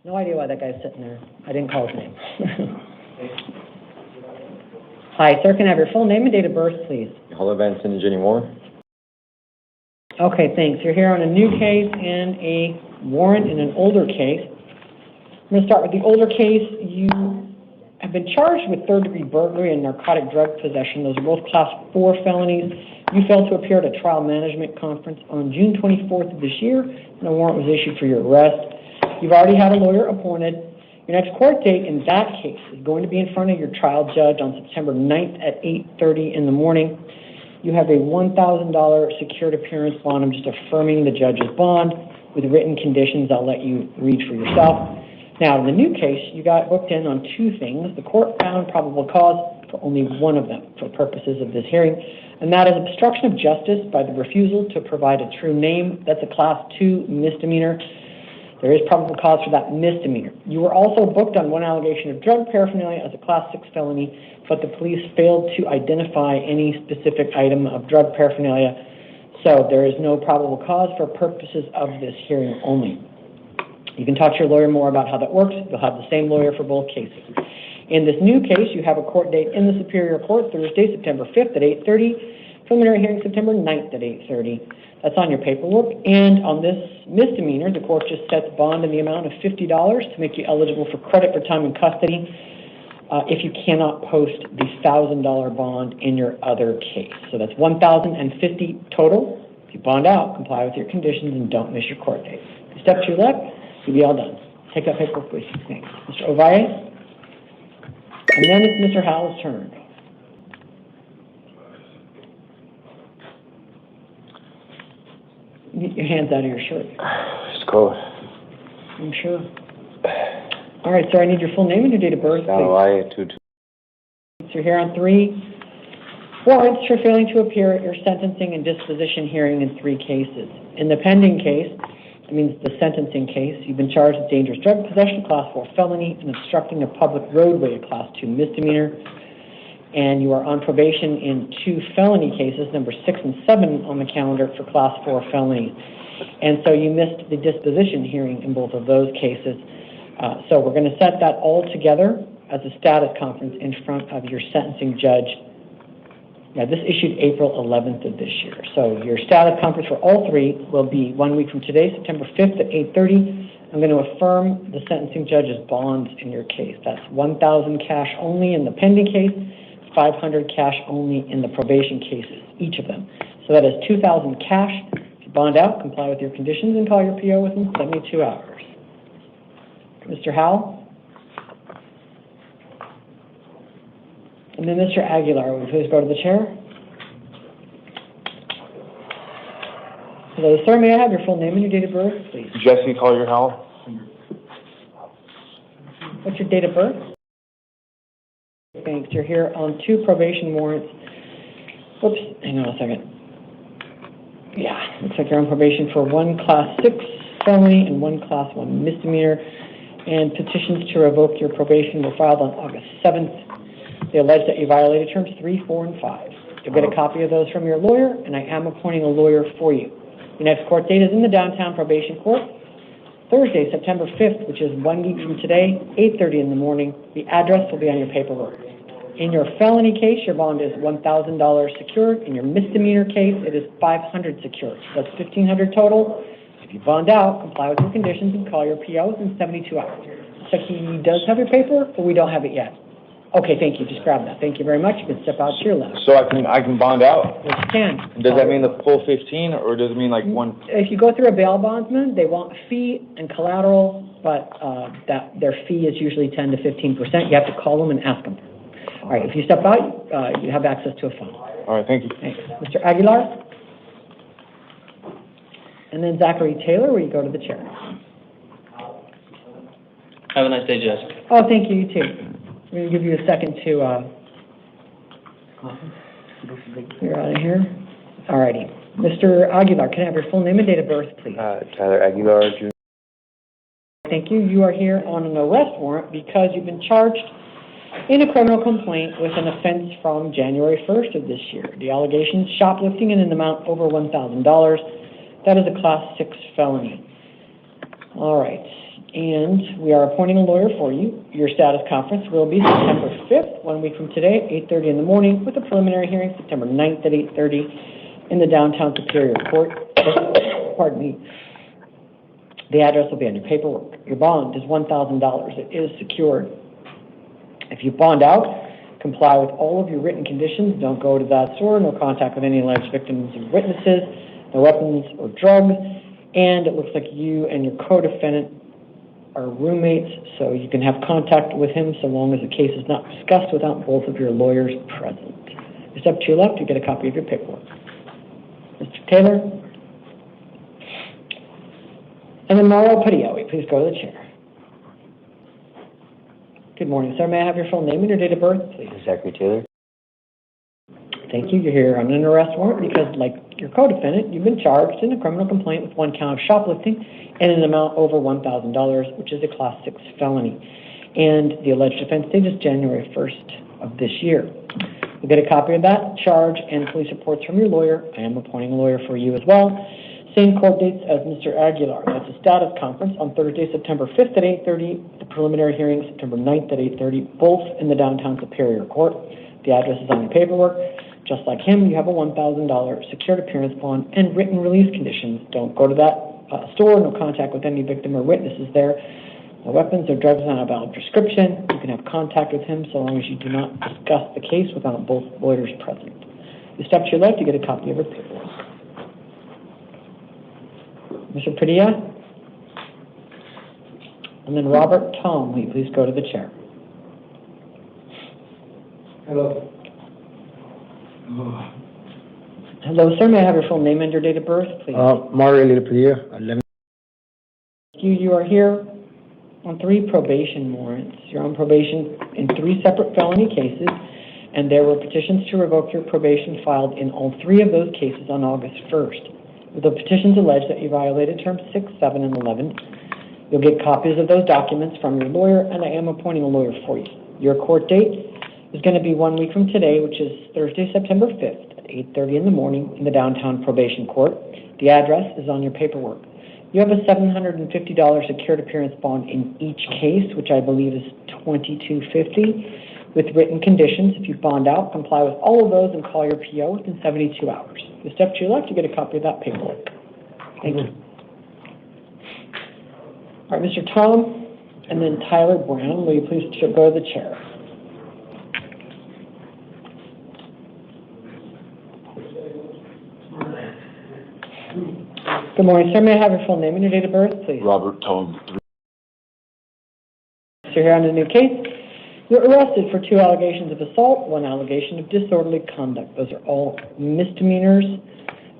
No idea why that guy's sitting there. I didn't call his name. Hi, sir. Can I have your full name and date of birth, please? Hello, Benson and Jenny Moore. Okay, thanks. You're here on a new case and a warrant in an older case. I'm going to start with the older case. You have been charged with third-degree burglary and narcotic drug possession. Those are both Class 4 felonies. You failed to appear at a trial management conference on June 24th of this year, and a warrant was issued for your arrest. You've already had a lawyer appointed. Your next court date in that case is going to be in front of your trial judge on September 9th at 8:30 in the morning. You have a $1,000 secured appearance bond. I'm just affirming the judge's bond with written conditions I'll let you read for yourself. Now, in the new case, you got booked in on two things. The court found probable cause for only one of them for purposes of this hearing, and that is obstruction of justice by the refusal to provide a true name. That's a Class 2 misdemeanor. There is probable cause for that misdemeanor. You were also booked on one allegation of drug paraphernalia as a Class 6 felony, but the police failed to identify any specific item of drug paraphernalia, so there is no probable cause for purposes of this hearing only. You can talk to your lawyer more about how that works. You'll have the same lawyer for both cases. In this new case, you have a court date in the Superior Court Thursday, September 5th at 8:30, preliminary hearing September 9th at 8:30. That's on your paperwork. And on this misdemeanor, the court just sets bond in the amount of $50 to make you eligible for credit for time in custody if you cannot post the $1,000 bond in your other case. So that's $1,050 total. If you bond out, comply with your conditions, and don't miss your court date. If you step to your left, you'll be all done. Take that paperwork, please. Thanks. Mr. Ovalle? And then it's Mr. Howell's turn. Get your hands out of your shirt. It's cold. I'm sure. All right, sir, I need your full name and your date of birth, please. So you're here on 3 warrants for failing to appear at your sentencing and disposition hearing in 3 cases. In the pending case, that means the sentencing case, you've been charged with dangerous drug possession, Class 4 felony, and obstructing a public roadway, a Class 2 misdemeanor. And you are on probation in 2 felony cases, number 6 and 7 on the calendar for Class 4 felonies. And so you missed the disposition hearing in both of those cases. So we're going to set that all together as a status conference in front of your sentencing judge. Now, this issued April 11th of this year. So your status conference for all 3 will be 1 week from today, September 5th at 8:30. I'm going to affirm the sentencing judge's bonds in your case. That's $1,000 cash only in the pending case, $500 cash only in the probation cases, each of them. So that is $2,000 cash. If you bond out, comply with your conditions, and call your PO within 72 hours. Mr. Howell? And then Mr. Aguilar, will you please go to the chair? Hello, sir. May I have your full name and your date of birth, please? Jesse Collier Howell. What's your date of birth? Thanks. You're here on 2 probation warrants. Whoops, hang on a second. Yeah, looks like you're on probation for 1 Class 6 felony and 1 Class 1 misdemeanor. And petitions to revoke your probation were filed on August 7th. They allege that you violated terms 3, 4, and 5. You'll get a copy of those from your lawyer, and I am appointing a lawyer for you. Your next court date is in the downtown probation court, Thursday, September 5th, which is 1 week from today, 8:30 in the morning. The address will be on your paperwork. In your felony case, your bond is $1,000 secured. In your misdemeanor case, it is $500 secured. So that's $1,500 total. If you bond out, comply with your conditions, and call your PO within 72 hours. So he does have your paper, but we don't have it yet. Okay, thank you. Just grab that. Thank you very much. You can step out to your left. So I can bond out? Yes, you can. Does that mean the full 15, or does it mean like 1? If you go through a bail bondsman, they want a fee and collateral, but their fee is usually 10 to 15%. You have to call them and ask them. All right, if you step out, you have access to a phone. All right, thank you. Thanks. Mr. Aguilar? And then Zachary Taylor, will you go to the chair? Have a nice day, Jess. Oh, thank you. You too. We're going to give you a second to you're out of here. All righty. Mr. Aguilar, can I have your full name and date of birth, please? Tyler Aguilar, Jr. Thank you. You are here on an arrest warrant because you've been charged in a criminal complaint with an offense from January 1st of this year. The allegations, shoplifting in an amount over $1,000. That is a Class 6 felony. All right. And we are appointing a lawyer for you. Your status conference will be September 5th, 1 week from today, 8:30 in the morning, with a preliminary hearing September 9th at 8:30 in the downtown Superior Court. Pardon me. The address will be on your paperwork. Your bond is $1,000. It is secured. If you bond out, comply with all of your written conditions. Don't go to that store. No contact with any alleged victims or witnesses. No weapons or drugs. And it looks like you and your co-defendant are roommates, so you can have contact with him so long as the case is not discussed without both of your lawyers present. You step to your left, you get a copy of your paperwork. Mr. Taylor? And then Mario Padilla, please go to the chair. Good morning, sir. May I have your full name and your date of birth, please? Zachary Taylor. Thank you. You're here on an arrest warrant because, like your co-defendant, you've been charged in a criminal complaint with one count of shoplifting and an amount over $1,000, which is a Class 6 felony. And the alleged offense date is January 1st of this year. You'll get a copy of that charge and police reports from your lawyer. I am appointing a lawyer for you as well. Same court dates as Mr. Aguilar. That's a status conference on Thursday, September 5th at 8:30, the preliminary hearing September 9th at 8:30, both in the downtown Superior Court. The address is on your paperwork. Just like him, you have a $1,000 secured appearance bond and written release conditions. Don't go to that store. No contact with any victim or witnesses there. No weapons or drugs on a valid prescription. You can have contact with him so long as you do not discuss the case without both lawyers present. You step to your left, you get a copy of your paperwork. Mr. Padilla? And then Robert Tom, will you please go to the chair? Hello. Hello, sir. May I have your full name and your date of birth, please? Mario Padilla, 11. You are here on 3 probation warrants. You're on probation in 3 separate felony cases, and there were petitions to revoke your probation filed in all 3 of those cases on August 1st. The petitions allege that you violated terms 6, 7, and 11. You'll get copies of those documents from your lawyer, and I am appointing a lawyer for you. Your court date is going to be 1 week from today, which is Thursday, September 5th at 8:30 in the morning in the downtown probation court. The address is on your paperwork. You have a $750 secured appearance bond in each case, which I believe is $2,250, with written conditions. If you bond out, comply with all of those and call your PO within 72 hours. You step to your left, you get a copy of that paperwork. Thank you. All right, Mr. Tom, and then Tyler Brown, will you please go to the chair? Good morning, sir. May I have your full name and your date of birth, please? Robert Tom. So here on the new case, you're arrested for 2 allegations of assault, 1 allegation of disorderly conduct. Those are all misdemeanors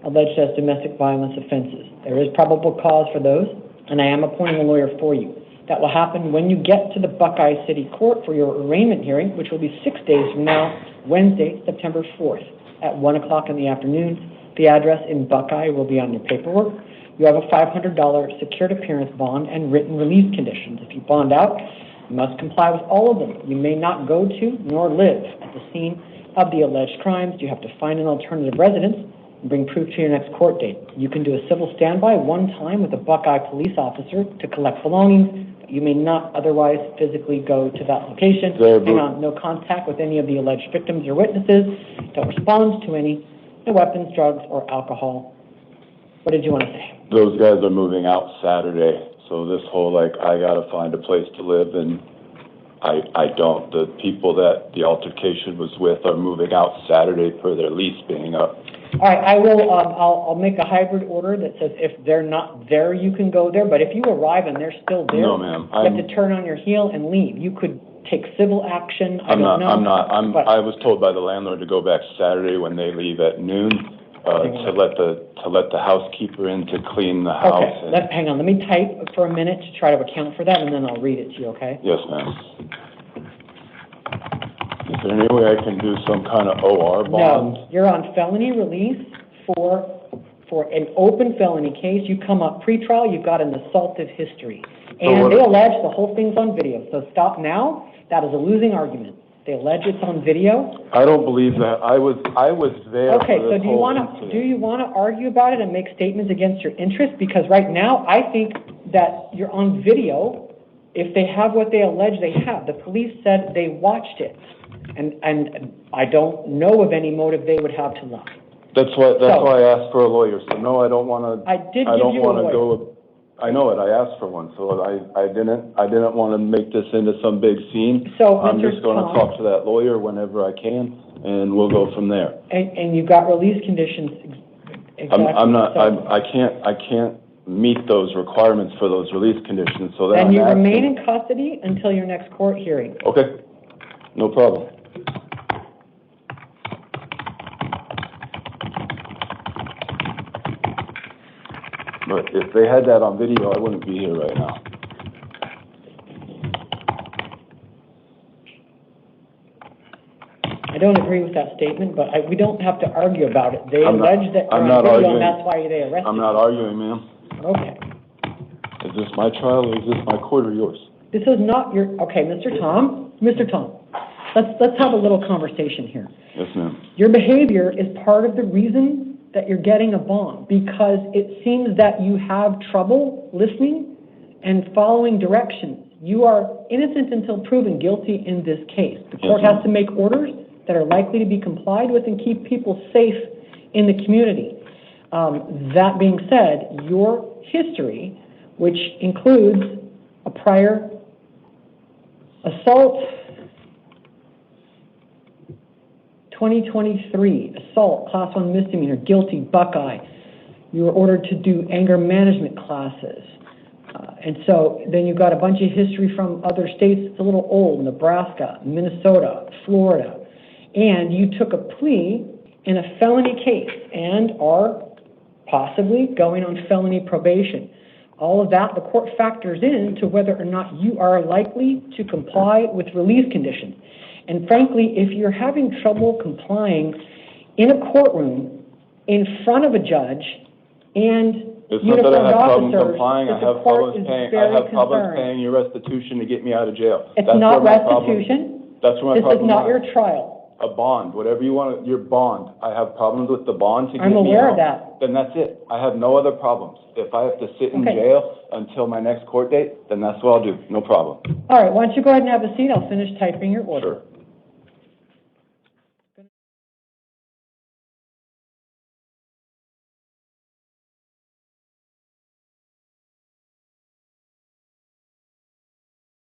alleged as domestic violence offenses. There is probable cause for those, and I am appointing a lawyer for you. That will happen when you get to the Buckeye City Court for your arraignment hearing, which will be 6 days from now, Wednesday, September 4th, at 1 o'clock in the afternoon. The address in Buckeye will be on your paperwork. You have a $500 secured appearance bond and written release conditions. If you bond out, you must comply with all of them. You may not go to nor live at the scene of the alleged crimes. You have to find an alternative residence and bring proof to your next court date. You can do a civil standby one time with a Buckeye police officer to collect belongings, but you may not otherwise physically go to that location. Hang on, no contact with any of the alleged victims or witnesses. Don't respond to any no weapons, drugs, or alcohol. What did you want to say? Those guys are moving out Saturday, so this whole, like, I gotta find a place to live, and I don't. The people that the altercation was with are moving out Saturday per their lease being up. All right, I will, I'll make a hybrid order that says if they're not there, you can go there, but if you arrive and they're still there, No, ma'am. you have to turn on your heel and leave. You could take civil action. I was told by the landlord to go back Saturday when they leave at noon, to let the housekeeper in to clean the house. Okay, hang on, let me type for a minute to try to account for that, and then I'll read it to you, okay? Yes, ma'am. Is there any way I can do some kind of OR bond? No, you're on felony release for an open felony case. You come up pretrial, you've got an assaultive history. And they allege the whole thing's on video, so stop now. That is a losing argument. They allege it's on video. I don't believe that. I was there. Okay, for so this do you want to argue about it and make statements against your interest? Because right now, I think that you're on video, if they have what they allege they have. The police said they watched it, and I don't know of any motive they would have to lie. That's why I asked for a lawyer, so no, I don't wanna. I did give you a lawyer. I know it, I asked for one, so I didn't wanna make this into some big scene. So, I'm Mr. just gonna Tom- talk to that lawyer whenever I can, and we'll go from there. And you've got release conditions, exactly. I can't meet those requirements for those release conditions, so that And I'm you asking. remain in custody until your next court hearing. Okay, no problem. But if they had that on video, I wouldn't be here right now. I don't agree with that statement, but we don't have to argue about it. They I'm not- allege that I'm you're not on video, arguing. and that's why they arrested you. I'm not arguing, ma'am. Okay. Is this my trial or is this my court or yours? This is not your, okay, Mr. Tom, let's have a little conversation here. Yes, ma'am. Your behavior is part of the reason that you're getting a bond, because it seems that you have trouble listening and following directions. You are innocent until proven guilty in this case. The court Yes, ma'am. has to make orders that are likely to be complied with and keep people safe in the community. That being said, your history, which includes a prior assault, 2023, assault, class 1 misdemeanor, guilty, Buckeye. You were ordered to do anger management classes. And so then you've got a bunch of history from other states. It's a little old, Nebraska, Minnesota, Florida. And you took a plea in a felony case and are possibly going on felony probation. All of that, the court factors in to whether or not you are likely to comply with release conditions. And frankly, if you're having trouble complying in a courtroom in front of a judge and It's not that I uniformed have problems officers, complying, I that the have court problems is paying, I very have problems concerned. paying your restitution to get me out of jail. It's That's not where my problem- restitution. That's where my This is problem not lies. your trial. A bond, whatever you want, your bond. I have problems with the bond to get I'm me out. aware of that. Then that's it. I have no other problems. If I have to sit in Okay. jail until my next court date, then that's what I'll do. No problem. All right, why don't you go ahead and have a seat? I'll finish typing your order. Sure.